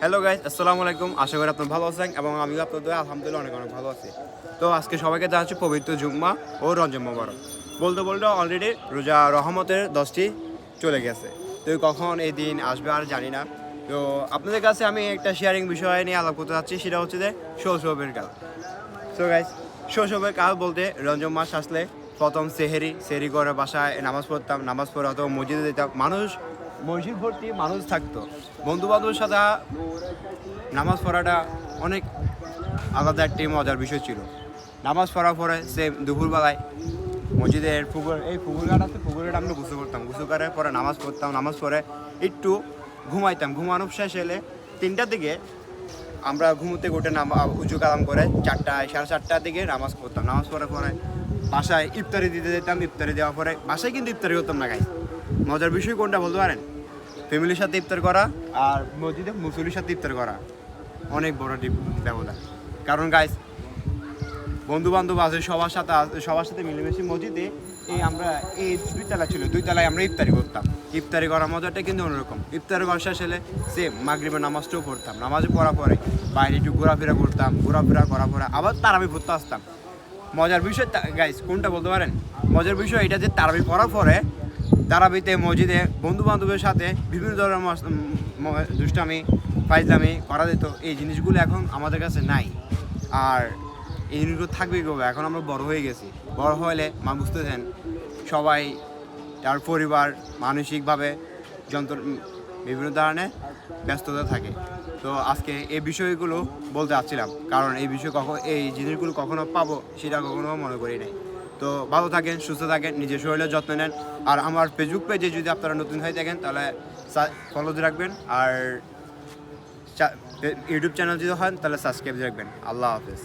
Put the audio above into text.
Hello guys, আসসালামু আলাইকুম। আশা করি আপনার ভালো আছেন এবং আমিও আপনাদের আলহামদুলিল্লাহ অনেক অনেক ভালো আছি। তো আজকে সবাইকে জানাচ্ছি পবিত্র জুম্মা ও রমজান মোবারক। বলতে বলতে অলরেডি রোজা রহমতের 10টি চলে গেছে। তো কখন এই দিন আসবে আর জানি না। তো আপনাদের কাছে আমি একটা শেয়ারিং বিষয় নিয়ে আলাপ করতে চাচ্ছি, সেটা হচ্ছে যে শৈশবের কাল। সো গাইজ, শৈশবের কাল বলতে রমজান মাস আসলে প্রথম সেহেরি করে বাসায় নামাজ পড়তাম, নামাজ পড়া অথবা মসজিদে যেতাম। মসজিদ ভর্তি মানুষ থাকতো। বন্ধু বান্ধবের সাথে নামাজ পড়াটা অনেক আলাদা একটি মজার বিষয় ছিল। নামাজ পড়ার পরে সেম দুপুরবেলায় মসজিদের পুকুর ঘাট আছে, পুকুর ঘাট আমরা গোসল করতাম, গোসল করার পরে নামাজ পড়তাম, নামাজ পড়ে একটু ঘুমাইতাম। ঘুমানোর শেষ হলে 3টার দিকে আমরা ঘুমোতে উঠে উঁচু কালাম করে 4টায় 4:30টার দিকে নামাজ পড়তাম। নামাজ পড়ার পরে বাসায় ইফতারি দিতে যেতাম। ইফতারি দেওয়ার পরে বাসায় কিন্তু ইফতারি করতাম না। মজার বিষয় কোনটা বলতে পারেন? ফ্যামিলির সাথে ইফতার করা আর মসজিদে মুসলির সাথে ইফতার করা অনেক বড় ব্যবধান। কারণ গাইস, বন্ধু বান্ধব আছে সবার সাথে মিলেমিশে মসজিদে আমরা এই 2 তলা ছিল, 2 তলায় আমরা ইফতারি করতাম। ইফতারি করার মজাটা কিন্তু অন্যরকম। ইফতারি করা শেষ হলে সেম মাগরিবের নামাজটাও পড়তাম। নামাজে পড়ার পরে বাইরে একটু ঘোরাফেরা করতাম, ঘোরাফেরা করার পরে আবার তারাবি পড়তে আসতাম। মজার বিষয় গাইস কোনটা বলতে পারেন? মজার বিষয় এটা যে তারাবি পড়ার পরে তারাবিতে মসজিদে বন্ধু বান্ধবের সাথে বিভিন্ন ধরনের দুষ্টামি ফাইজলামি করা যেত। এই জিনিসগুলো এখন আমাদের কাছে নাই। আর এই জিনিসগুলো থাকবে কবে? এখন আমরা বড় হয়ে গেছি। বড় হলে বুঝতেছেন সবাই তার পরিবার মানসিকভাবে বিভিন্ন ধরনের ব্যস্ততা থাকে। তো আজকে এই বিষয়গুলো বলতে চাচ্ছিলাম, কারণ এই জিনিসগুলো কখনো পাবো সেটা কখনো মনে করি নাই। তো ভালো থাকেন, সুস্থ থাকেন, নিজের শরীরের যত্ন নেন। আর আমার ফেসবুক পেজে যদি আপনারা নতুন হয়ে থাকেন তাহলে ফলো দিয়ে রাখবেন। আর ইউটিউব চ্যানেল যদি হন তাহলে সাবস্ক্রাইব রাখবেন। আল্লাহ হাফেজ।